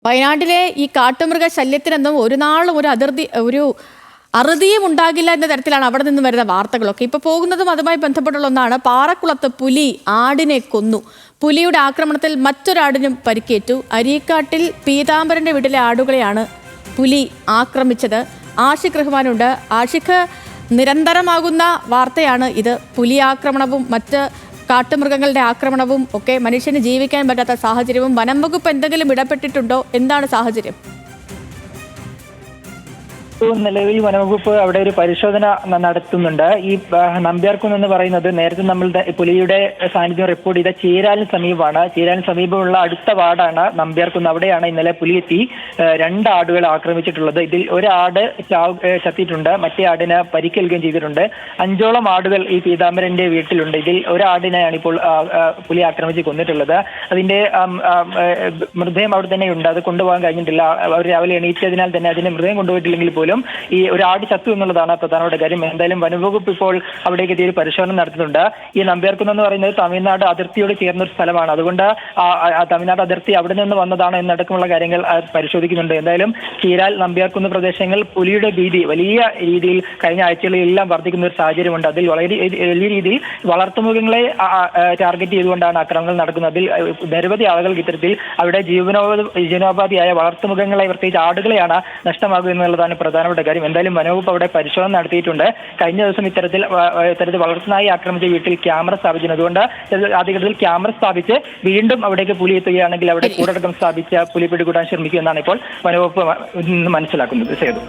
വയനാട്ടിലെ ഈ കാട്ടുമൃഗ ശല്യത്തിനൊന്നും ഒരു നാളും ഒരു അറുതിയും ഉണ്ടാകില്ല എന്ന തരത്തിലാണ് അവിടെ നിന്ന് വരുന്ന വാർത്തകളൊക്കെ. ഇപ്പോൾ പോകുന്നതും അതുമായി ബന്ധപ്പെട്ടുള്ള ഒന്നാണ്. പാറക്കുളത്ത് പുലി ആടിനെ കൊന്നു. പുലിയുടെ ആക്രമണത്തിൽ മറ്റൊരാടിനും പരിക്കേറ്റു. അരീക്കാട്ടിൽ പീതാംബരന്റെ വീട്ടിലെ ആടുകളെയാണ് പുലി ആക്രമിച്ചത്. ആഷിഖ് റഹ്മാനുണ്ട്. ആഷിഖ്, നിരന്തരമാകുന്ന വാർത്തയാണ് ഇത്. പുലി ആക്രമണവും മറ്റ് കാട്ടുമൃഗങ്ങളുടെ ആക്രമണവും ഒക്കെ മനുഷ്യന് ജീവിക്കാൻ പറ്റാത്ത സാഹചര്യവും. വനം വകുപ്പ് എന്തെങ്കിലും ഇടപെട്ടിട്ടുണ്ടോ? എന്താണ് സാഹചര്യം? നിലവിൽ വനവകുപ്പ് അവിടെ ഒരു പരിശോധന നടത്തുന്നുണ്ട്. ഈ നമ്പ്യാർകുന്ന് എന്ന് പറയുന്നത് നേരത്തെ നമ്മൾ പുലിയുടെ സാന്നിധ്യം റിപ്പോർട്ട് ചെയ്ത ചീരാലിന് സമീപമാണ്. ചീരാലിന് സമീപമുള്ള അടുത്ത വാർഡാണ് നമ്പ്യാർകുന്ന്. അവിടെയാണ് ഇന്നലെ പുലി എത്തി 2 ആടുകൾ ആക്രമിച്ചിട്ടുള്ളത്. ഇതിൽ ഒരാട് ചത്തിയിട്ടുണ്ട്, മറ്റേ ആടിന് പരിക്കേൽക്കുകയും ചെയ്തിട്ടുണ്ട്. 5ഓളം ആടുകൾ ഈ പീതാംബരന്റെ വീട്ടിലുണ്ട്. ഇതിൽ ഒരാടിനെയാണ് ഇപ്പോൾ പുലി ആക്രമിച്ച് കൊന്നിട്ടുള്ളത്. അതിന്റെ മൃതദേഹം അവിടെ തന്നെ ഉണ്ട്. അത് കൊണ്ടുപോകാൻ കഴിഞ്ഞിട്ടില്ല. അവർ രാവിലെ എണീറ്റതിനാൽ തന്നെ അതിന്റെ മൃതദേഹം കൊണ്ടുപോയിട്ടില്ലെങ്കിൽ പോലും ഈ ഒരു ആട് ചത്തു എന്നുള്ളതാണ് പ്രധാനപ്പെട്ട കാര്യം. എന്തായാലും വനംവകുപ്പ് ഇപ്പോൾ അവിടേക്ക് എത്തിയ ഒരു പരിശോധന നടത്തുന്നുണ്ട്. ഈ നമ്പ്യാർകുന്ന് എന്ന് പറയുന്നത് തമിഴ്നാട് അതിർത്തിയോട് ചേർന്ന ഒരു സ്ഥലമാണ്. അതുകൊണ്ട് തമിഴ്നാട് അതിർത്തി അവിടെ നിന്ന് വന്നതാണ് എന്നടക്കമുള്ള കാര്യങ്ങൾ പരിശോധിക്കുന്നുണ്ട്. എന്തായാലും ചീരാൽ, നമ്പ്യാർകുന്ന് പ്രദേശങ്ങൾ പുലിയുടെ ഭീതി വലിയ രീതിയിൽ കഴിഞ്ഞ ആഴ്ചകളിലെല്ലാം വർദ്ധിക്കുന്ന ഒരു സാഹചര്യമുണ്ട്. അതിൽ വളരെ വലിയ രീതിയിൽ വളർത്തുമൃഗങ്ങളെ ടാർഗറ്റ് ചെയ്തുകൊണ്ടാണ് ആക്രമണങ്ങൾ നടക്കുന്നത്. അതിൽ നിരവധി ആളുകൾക്ക് ഇത്തരത്തിൽ അവിടെ ജീവനോപാധിയായ വളർത്തുമൃഗങ്ങളെ, പ്രത്യേകിച്ച് ആടുകളെയാണ് നഷ്ടമാകുക എന്നുള്ളതാണ് പ്രധാനപ്പെട്ട കാര്യം. എന്തായാലും വനവകുപ്പ് അവിടെ പരിശോധന നടത്തിയിട്ടുണ്ട്. കഴിഞ്ഞ ദിവസം ഇത്തരത്തിൽ വളർത്തുനായി ആക്രമിച്ച വീട്ടിൽ ക്യാമറ സ്ഥാപിച്ചിരുന്നു. അതുകൊണ്ട് ആദ്യഘട്ടത്തിൽ ക്യാമറ സ്ഥാപിച്ച് വീണ്ടും അവിടേക്ക് പുലി എത്തുകയാണെങ്കിൽ അവിടെ കൂടടക്കം സ്ഥാപിച്ച പുലി പിടികൂടാൻ ശ്രമിക്കുമെന്നാണ് ഇപ്പോൾ വനവകുപ്പ് മനസ്സിലാക്കുന്നത്. സേതു.